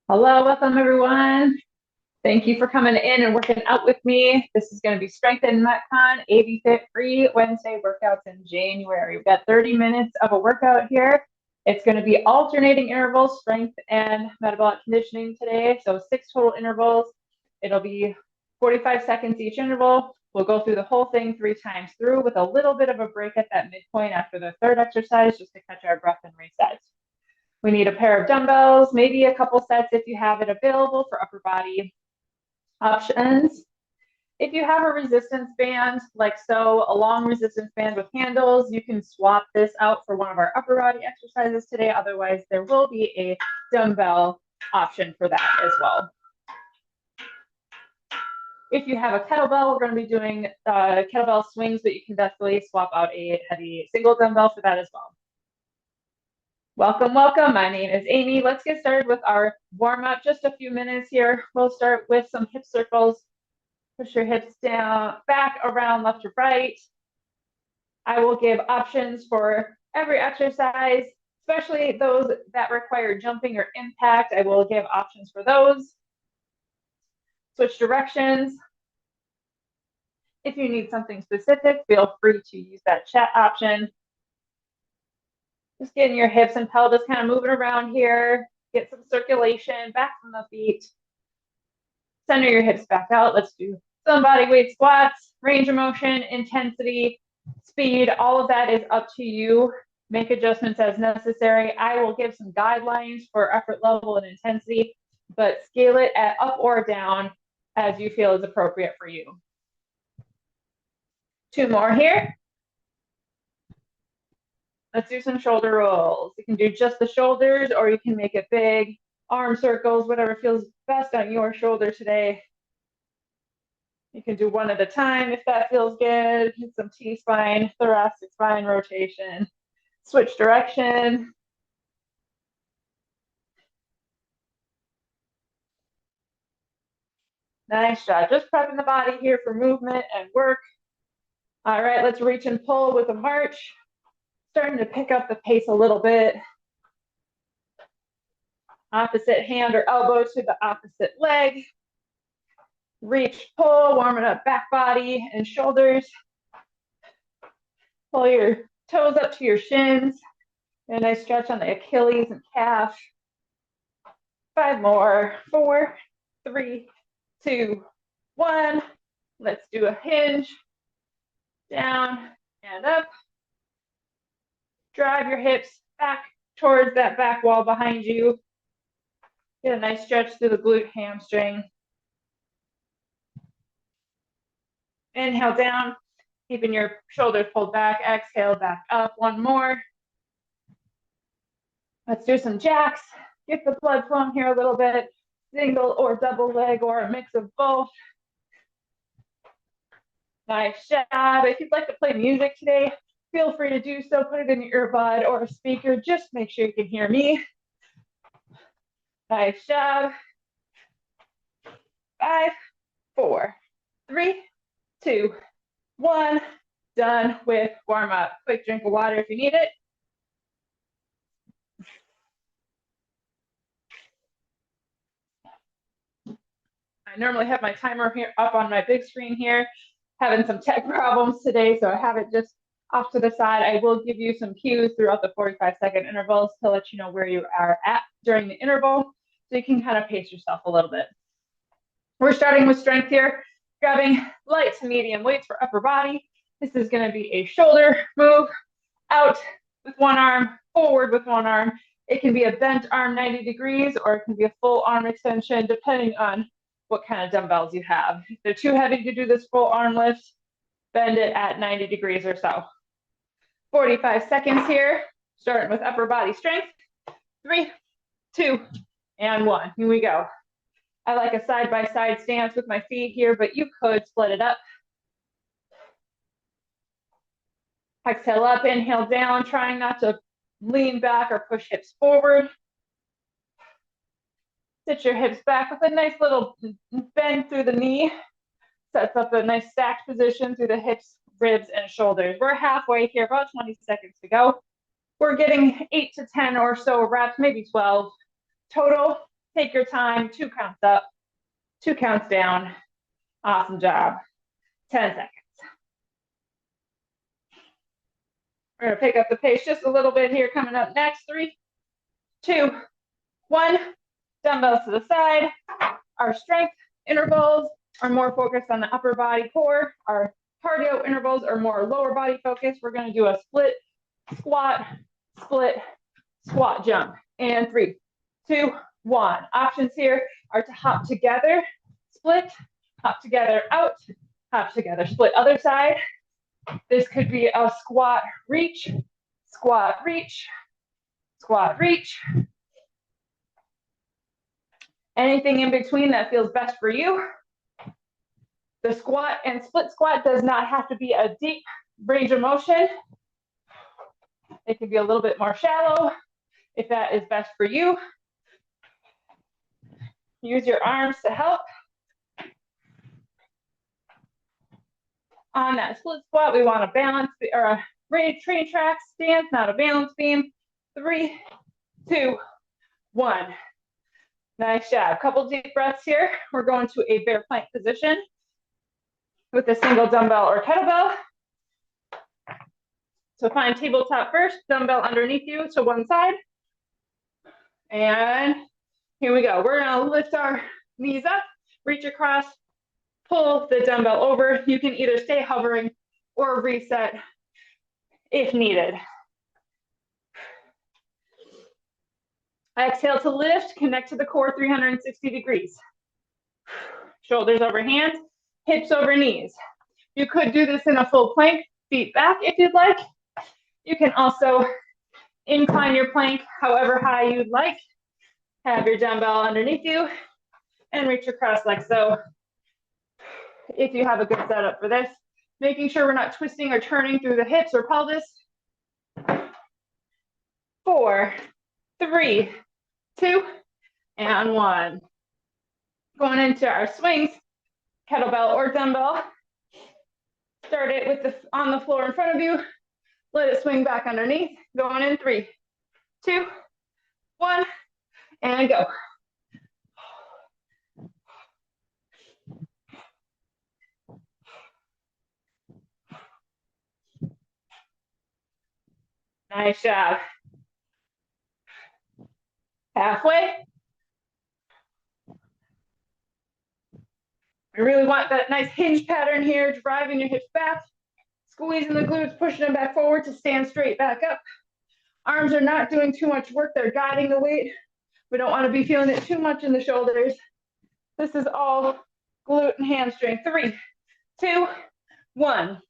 Hello, welcome everyone. Thank you for coming in and working out with me. This is going to be Strength and MetCon 80 Fit Free Wednesday workouts in January. We've got 30 minutes of a workout here. It's going to be alternating intervals, strength and metabolic conditioning today. So 6 total intervals. It'll be 45 seconds each interval. We'll go through the whole thing 3 times through with a little bit of a break at that midpoint after the third exercise just to catch our breath and reset. We need a pair of dumbbells, maybe a couple sets if you have it available for upper body options. If you have a resistance band, like so, a long resistance band with handles, you can swap this out for one of our upper body exercises today. Otherwise, there will be a dumbbell option for that as well. If you have a kettlebell, we're going to be doing kettlebell swings, but you can definitely swap out a heavy single dumbbell for that as well. Welcome, welcome. My name is Amy. Let's get started with our warm-up. Just a few minutes here. We'll start with some hip circles. Push your hips down, back, around, left or right. I will give options for every exercise, especially those that require jumping or impact. I will give options for those. Switch directions. If you need something specific, feel free to use that chat option. Just getting your hips and pelvis kind of moving around here. Get some circulation back from the feet. Center your hips back out. Let's do some body weight squats, range of motion, intensity, speed. All of that is up to you. Make adjustments as necessary. I will give some guidelines for effort level and intensity, but scale it at up or down as you feel is appropriate for you. 2 more here. Let's do some shoulder rolls. You can do just the shoulders, or you can make it big. Arm circles, whatever feels best on your shoulder today. You can do one at a time if that feels good. Get some T-spine, thoracic spine rotation. Switch direction. Nice job. Just prepping the body here for movement and work. All right, let's reach and pull with a march. Starting to pick up the pace a little bit. Opposite hand or elbow to the opposite leg. Reach, pull, warming up back body and shoulders. Pull your toes up to your shins. And a nice stretch on the Achilles and calf. 5 more. 4, 3, 2, 1. Let's do a hinge. Down and up. Drive your hips back towards that back wall behind you. Get a nice stretch through the glute hamstring. Inhale down, keeping your shoulders pulled back. Exhale back up. 1 more. Let's do some jacks. Get the blood flowing here a little bit. Single or double leg or a mix of both. Nice job. If you'd like to play music today, feel free to do so. Put it in your earbud or a speaker. Just make sure you can hear me. Nice job. 5, 4, 3, 2, 1. Done with warm up. Quick drink of water if you need it. I normally have my timer here up on my big screen here. Having some tech problems today, so I have it just off to the side. I will give you some cues throughout the 45-second intervals to let you know where you are at during the interval, so you can kind of pace yourself a little bit. We're starting with strength here, grabbing light to medium weights for upper body. This is going to be a shoulder move, out with one arm, forward with one arm. It can be a bent arm 90 degrees, or it can be a full arm extension, depending on what kind of dumbbells you have. If they're too heavy to do this full arm lift, bend it at 90 degrees or so. 45 seconds here, starting with upper body strength. 3, 2, and 1. Here we go. I like a side-by-side stance with my feet here, but you could split it up. Exhale up, inhale down, trying not to lean back or push hips forward. Sit your hips back with a nice little bend through the knee. Sets up a nice stacked position through the hips, ribs, and shoulders. We're halfway here, about 20 seconds to go. We're getting 8 to 10 or so reps, maybe 12 total. Take your time, 2 counts up, 2 counts down. Awesome job. 10 seconds. We're gonna pick up the pace just a little bit here coming up next. 3, 2, 1. Dumbbells to the side. Our strength intervals are more focused on the upper body core. Our cardio intervals are more lower body focused. We're gonna do a split squat, split squat jump. And 3, 2, 1. Options here are to hop together, split, hop together, out, hop together, split. Other side. This could be a squat, reach, squat, reach, squat, reach. Anything in between that feels best for you. The squat and split squat does not have to be a deep range of motion. It can be a little bit more shallow if that is best for you. Use your arms to help. On that split squat, we want a balance or a train track stance, not a balance beam. 3, 2, 1. Nice job. Couple deep breaths here. We're going to a bear plank position with a single dumbbell or kettlebell. So find tabletop first, dumbbell underneath you to one side. And here we go. We're gonna lift our knees up, reach across, pull the dumbbell over. You can either stay hovering or reset if needed. Exhale to lift, connect to the core 360 degrees. Shoulders over hands, hips over knees. You could do this in a full plank, feet back if you'd like. You can also incline your plank however high you'd like. Have your dumbbell underneath you and reach across like so. If you have a good setup for this, making sure we're not twisting or turning through the hips or pelvis. 4, 3, 2, and 1. Going into our swings, kettlebell or dumbbell. Start it with the on the floor in front of you. Let it swing back underneath. Going in 3, 2, 1, and go. Nice job. Halfway. We really want that nice hinge pattern here, driving your hips back, squeezing the glutes, pushing them back forward to stand straight back up. Arms are not doing too much work. They're guiding the weight. We don't want to be feeling it too much in the shoulders. This is all glute and hamstring. 3, 2, 1.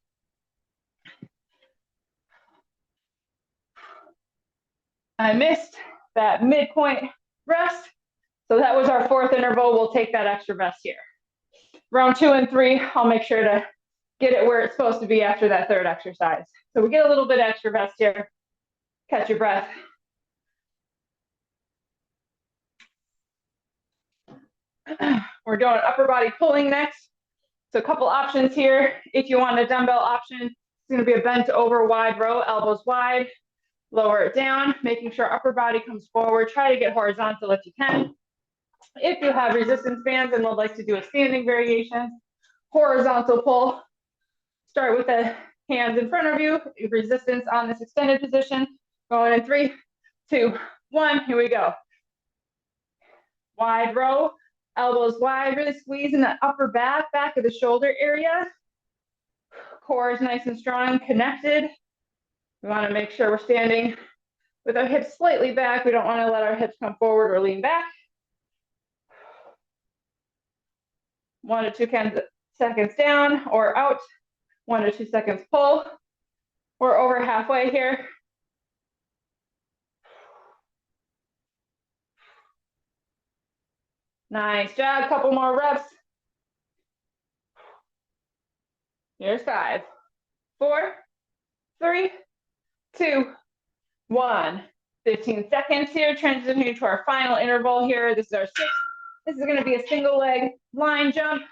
I missed that midpoint rest. So that was our 4th interval. We'll take that extra rest here. Round 2 and 3, I'll make sure to get it where it's supposed to be after that 3rd exercise. So we get a little bit extra rest here. Catch your breath. We're doing upper body pulling next. So a couple options here. If you want a dumbbell option, it's going to be a bent over wide row, elbows wide. Lower it down, making sure upper body comes forward. Try to get horizontal if you can. If you have resistance bands and would like to do a standing variation, horizontal pull. Start with the hands in front of you, resistance on this extended position. Going in 3, 2, 1, here we go. Wide row, elbows wide, really squeezing the upper back of the shoulder area. Core is nice and strong, connected. We want to make sure we're standing with our hips slightly back. We don't want to let our hips come forward or lean back. 1 to 2 seconds down or out. 1 to 2 seconds pull. We're over halfway here. Nice job. Couple more reps. Here's 5, 4, 3, 2, 1. 15 seconds here. Transitioning to our final interval here. This is our 6th. This is going to be a single leg line jump.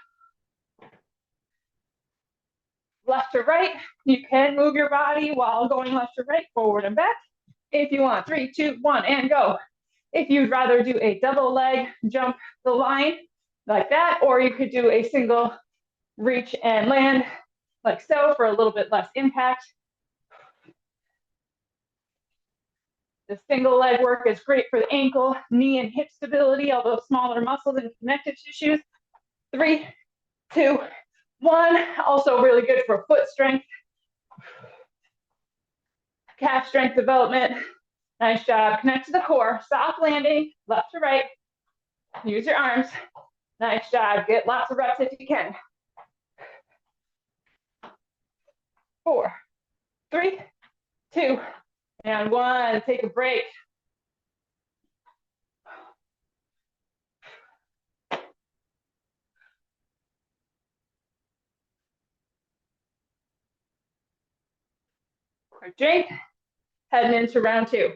Left to right. You can move your body while going left to right, forward and back. If you want. 3, 2, 1, and go. If you'd rather do a double leg jump the line like that, or you could do a single reach and land like so for a little bit less impact. The single leg work is great for the ankle, knee, and hip stability, although smaller muscles and connective tissues. 3, 2, 1. Also really good for foot strength, calf strength development. Nice job. Connect to the core. Soft landing, left to right. Use your arms. Nice job. Get lots of reps if you can. 4, 3, 2, and 1. Take a break. Quick drink. Heading into round 2.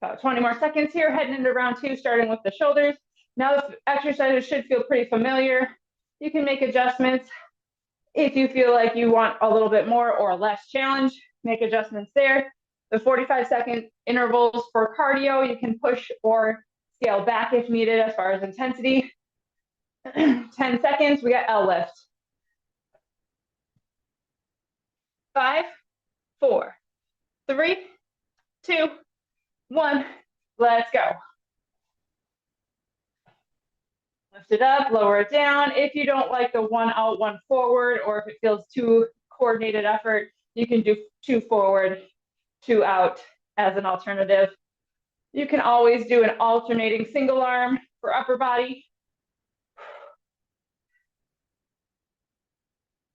About 20 more seconds here, heading into round 2, starting with the shoulders. Now this exercise should feel pretty familiar. You can make adjustments if you feel like you want a little bit more or less challenge, make adjustments there. The 45-second intervals for cardio, you can push or scale back if needed as far as intensity. 10 seconds, we got L lift. 5, 4, 3, 2, 1. Let's go. Lift it up, lower it down. If you don't like the 1 out, 1 forward, or if it feels too coordinated effort, you can do 2 forward, 2 out as an alternative. You can always do an alternating single arm for upper body.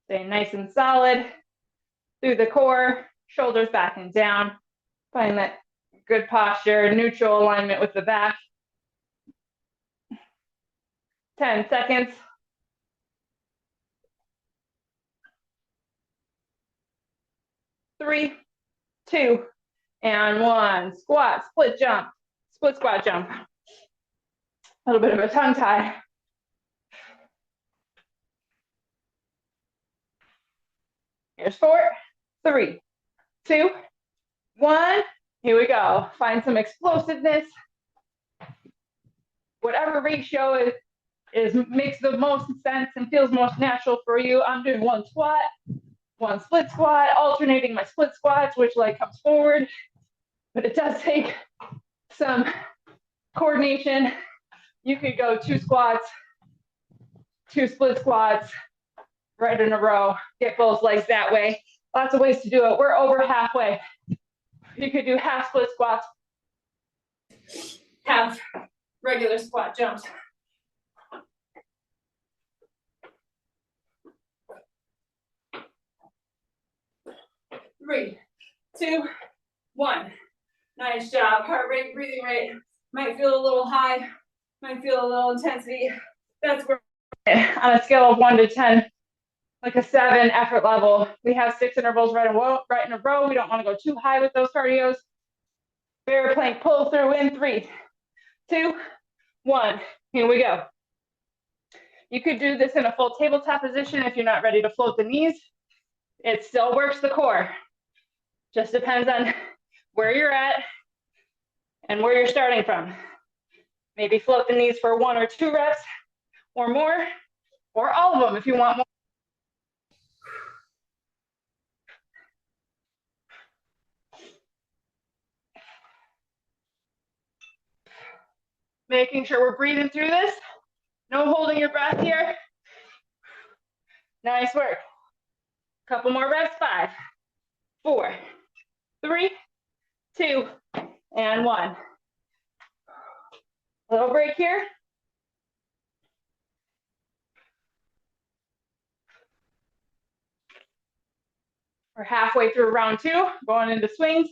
Stay nice and solid through the core, shoulders back and down. Find that good posture, neutral alignment with the back. 10 seconds. 3, 2, and 1. Squat, split jump, split squat jump. A little bit of a tongue tie. Here's 4, 3, 2, 1. Here we go. Find some explosiveness. Whatever ratio makes the most sense and feels most natural for you. I'm doing 1 squat, 1 split squat, alternating my split squats, which leg comes forward. But it does take some coordination. You could go 2 squats, 2 split squats right in a row, get both legs that way. Lots of ways to do it. We're over halfway. You could do half split squats, half regular squat jumps. Three, 2, 1. Nice job. Heart rate, breathing rate might feel a little high, might feel a little intensity. That's where on a scale of 1 to 10, like a 7 effort level. We have 6 intervals right in a row. We don't want to go too high with those cardios. Bear plank pull through in 3, 2, 1. Here we go. You could do this in a full tabletop position if you're not ready to float the knees. It still works the core. Just depends on where you're at and where you're starting from. Maybe float the knees for 1 or 2 reps or more, or all of them if you want more. Making sure we're breathing through this. No holding your breath here. Nice work. Couple more reps. 5, 4, 3, 2, and 1. Little break here. We're halfway through round 2, going into swings.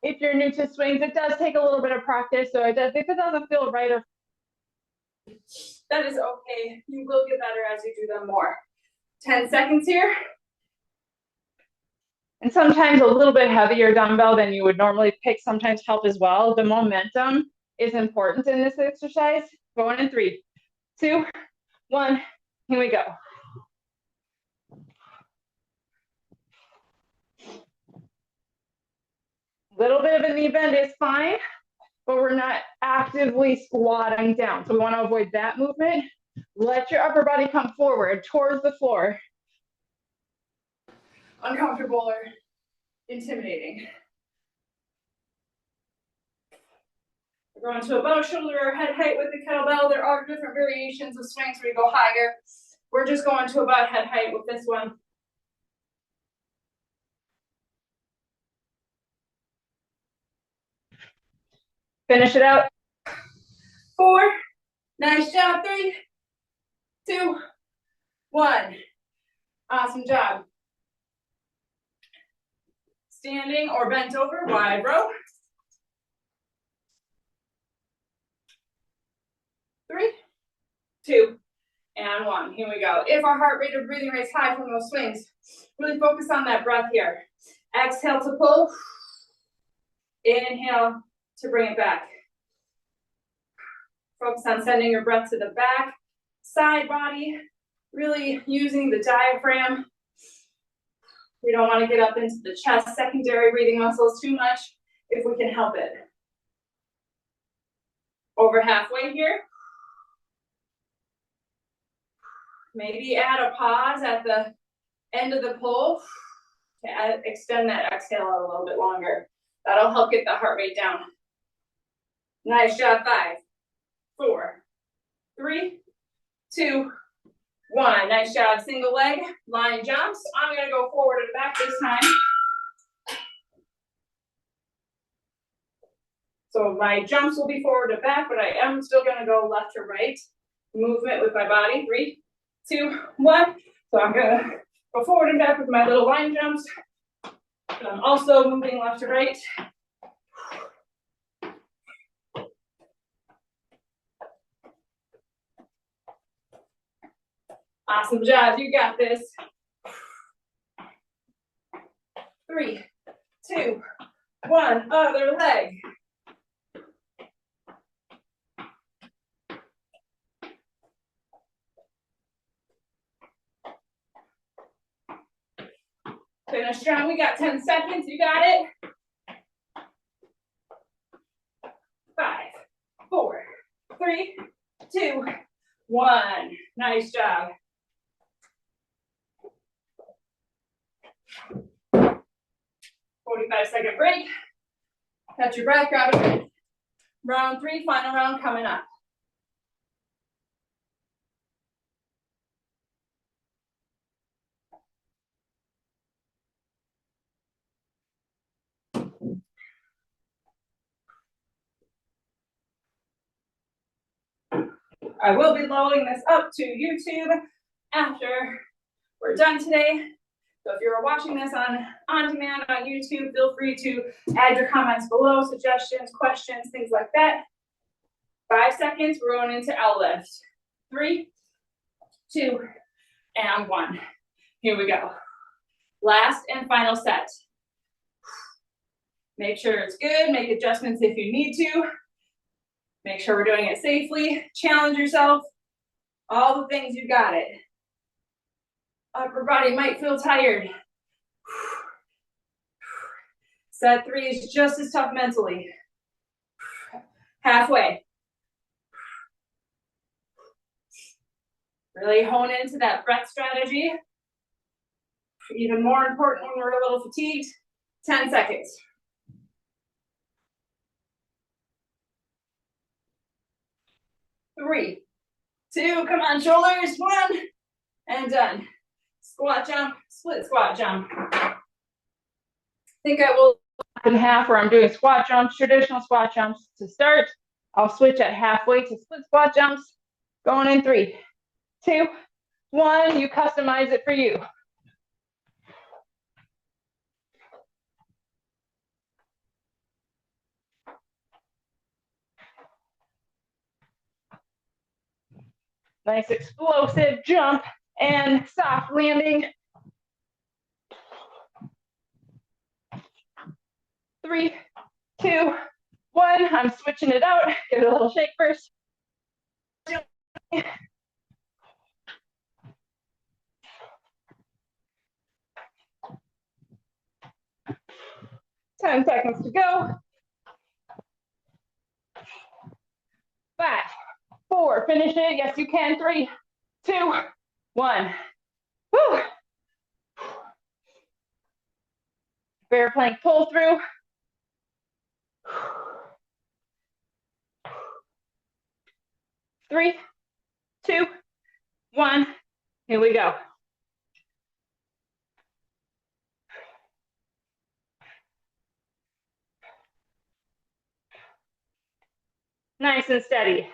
If you're new to swings, it does take a little bit of practice, so if it doesn't feel right, or That is okay. You will get better as you do them more. 10 seconds here. And sometimes a little bit heavier dumbbell than you would normally pick sometimes help as well. The momentum is important in this exercise. Going in 3, 2, 1, here we go. Little bit of a knee bend is fine, but we're not actively squatting down. So we want to avoid that movement. Let your upper body come forward towards the floor. Uncomfortable or intimidating. We're going to about shoulder or head height with the kettlebell. There are different variations of swings where you go higher. We're just going to about head height with this one. Finish it out. 4, nice job. 3, 2, 1. Awesome job. Standing or bent over, wide row. 3, 2, and 1. Here we go. If our heart rate or breathing rate is high from those swings, really focus on that breath here. Exhale to pull. Inhale to bring it back. Focus on sending your breath to the back, side body, really using the diaphragm. We don't want to get up into the chest, secondary breathing muscles too much if we can help it. Over halfway here. Maybe add a pause at the end of the pull to extend that exhale out a little bit longer. That'll help get the heart rate down. Nice job. 5, 4, 3, 2, 1. Nice job. Single leg, line jumps. I'm going to go forward and back this time. So my jumps will be forward and back, but I am still going to go left to right. Movement with my body. 3, 2, 1. So I'm going to go forward and back with my little line jumps. But I'm also moving left to right. Awesome job. You got this. 3, 2, 1. Other leg. Finish strong. We got 10 seconds. You got it. 5, 4, 3, 2, 1. Nice job. 45-second break. Catch your breath, grab it. Round 3, final round coming up. I will be loading this up to YouTube after we're done today. So if you're watching this on demand on YouTube, feel free to add your comments below, suggestions, questions, things like that. 5 seconds, we're going into L lift. 3, 2, and 1. Here we go. Last and final set. Make sure it's good, make adjustments if you need to. Make sure we're doing it safely. Challenge yourself. All the things, you got it. Upper body might feel tired. Set 3 is just as tough mentally. Halfway. Really hone into that breath strategy. Even more important when we're a little fatigued. 10 seconds. 3, 2, come on, shoulders. 1, and done. Squat jump, split squat jump. I think I will In half where I'm doing squat jumps, traditional squat jumps to start. I'll switch at halfway to split squat jumps. Going in 3, 2, 1. You customize it for you. Nice explosive jump and soft landing. 3, 2, 1. I'm switching it out. Give it a little shake first. 10 seconds to go. 5, 4, finish it. Yes, you can. 3, 2, 1. Woo. Bear plank pull through. 3, 2, 1. Here we go. Nice and steady.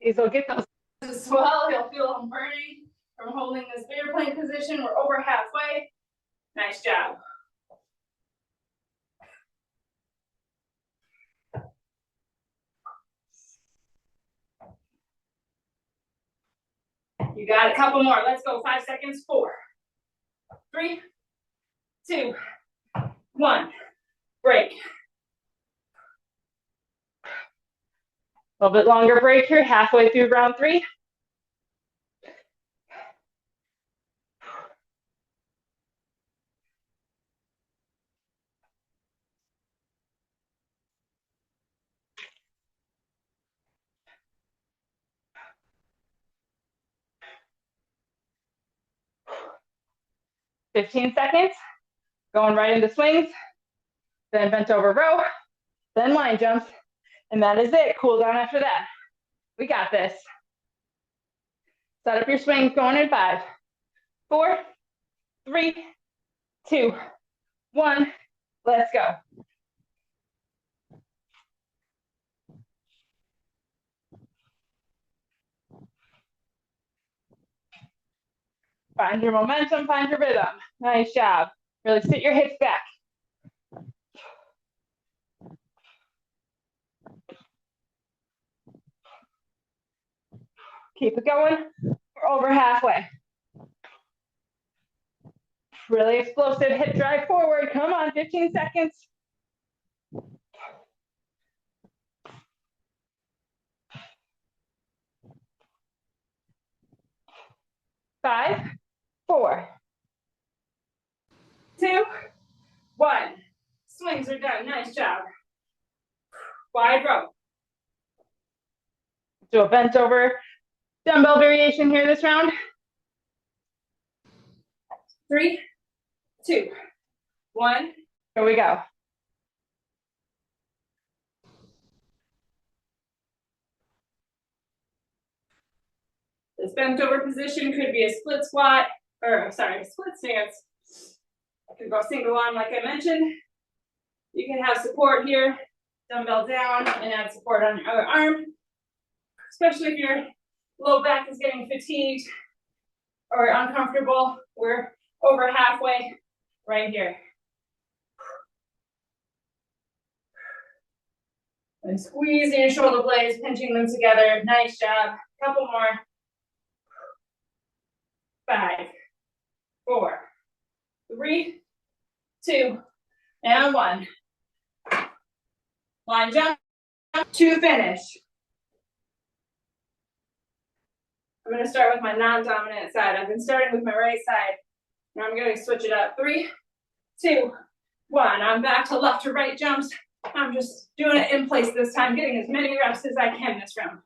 These will get those As well, you'll feel them burning from holding this bear plank position. We're over halfway. Nice job. You got a couple more. Let's go. 5 seconds. 4, 3, 2, 1. Break. A little bit longer break here, halfway through round 3. "15 seconds, going right into swings, then bent over row, then line jumps, and that is it. Cool down after that. We got this. Set up your swings going in 5, 4, 3, 2, 1. Let's go. Find your momentum, find your rhythm. Nice job. Really sit your hips back. Keep it going. We're over halfway. Really explosive hip drive forward. Come on, 15 seconds. 5, 4, 2, 1. Swings are done. Nice job. Wide row. Do a bent over dumbbell variation here this round. 3, 2, 1. Here we go. This bent over position could be a split squat, or sorry, split stance. You could go single arm like I mentioned. You can have support here, dumbbell down, and add support on your other arm. Especially if your low back is getting fatigued or uncomfortable. We're over halfway right here. And squeezing your shoulder blades, pinching them together. Nice job. Couple more. 5, 4, 3, 2, and 1. Line jump to finish. I'm going to start with my non-dominant side. I've been starting with my right side. Now I'm going to switch it up. 3, 2, 1. I'm back to left to right jumps. I'm just doing it in place this time, getting as many reps as I can this round.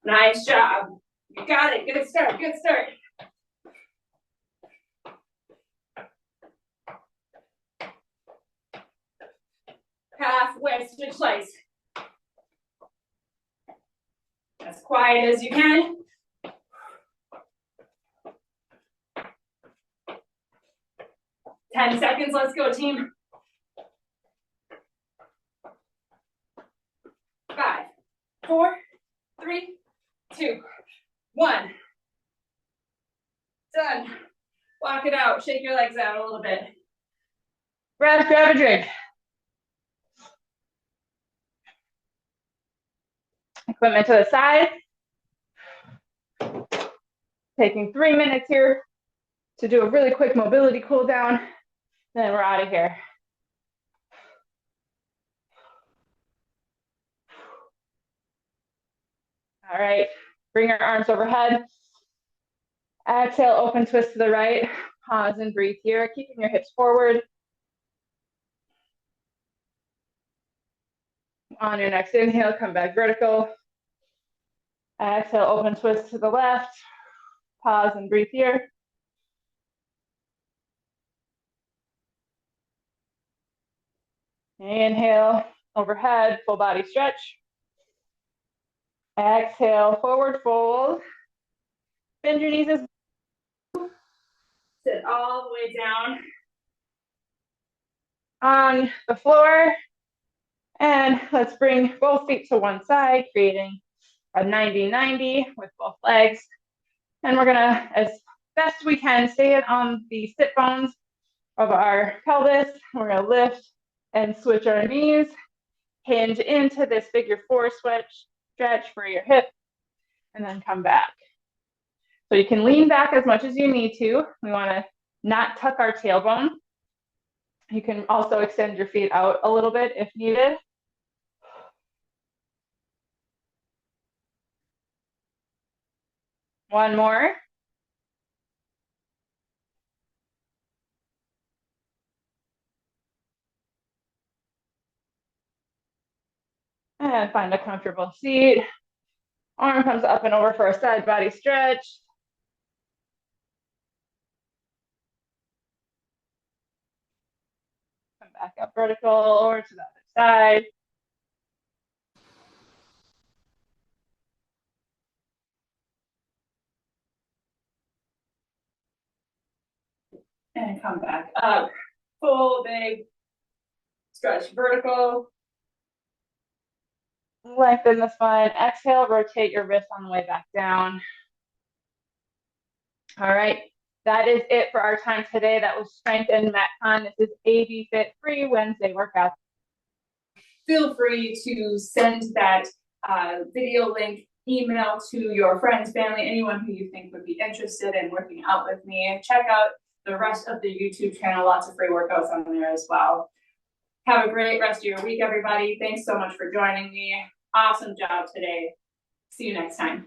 Nice job. You got it. Good start. Good start. Halfway switch legs. As quiet as you can. Ten seconds. Let's go, team. 5, 4, 3, 2, 10. Walk it out. Shake your legs out a little bit. Grab a drink. Equipment to the side. Taking 3 minutes here to do a really quick mobility cool down. Then we're out of here. All right, bring your arms overhead. Exhale, open twist to the right. Pause and breathe here, keeping your hips forward. On your next inhale, come back vertical. Exhale, open twist to the left. Pause and breathe here. Inhale, overhead, full body stretch. Exhale, forward fold. Bend your knees as Sit all the way down on the floor. And let's bring both feet to one side, creating a 90-90 with both legs. And we're gonna, as best we can, stay on the sit bones of our pelvis. We're gonna lift and switch our knees, hinge into this figure 4 stretch for your hip, and then come back. So you can lean back as much as you need to. We wanna not tuck our tailbone. You can also extend your feet out a little bit if needed. One more. And find a comfortable seat. Arm comes up and over for a side body stretch. Come back up vertical or to the other side. and come back up. Full big stretch vertical. Lengthen the spine. Exhale, rotate your wrist on the way back down. All right, that is it for our time today. That was Strength and MetCon. This is AB Fit Free Wednesday workout. Feel free to send that video link, email to your friends, family, anyone who you think would be interested in working out with me. Check out the rest of the YouTube channel. Lots of free workouts on there as well. Have a great rest of your week, everybody. Thanks so much for joining me. Awesome job today. See you next time.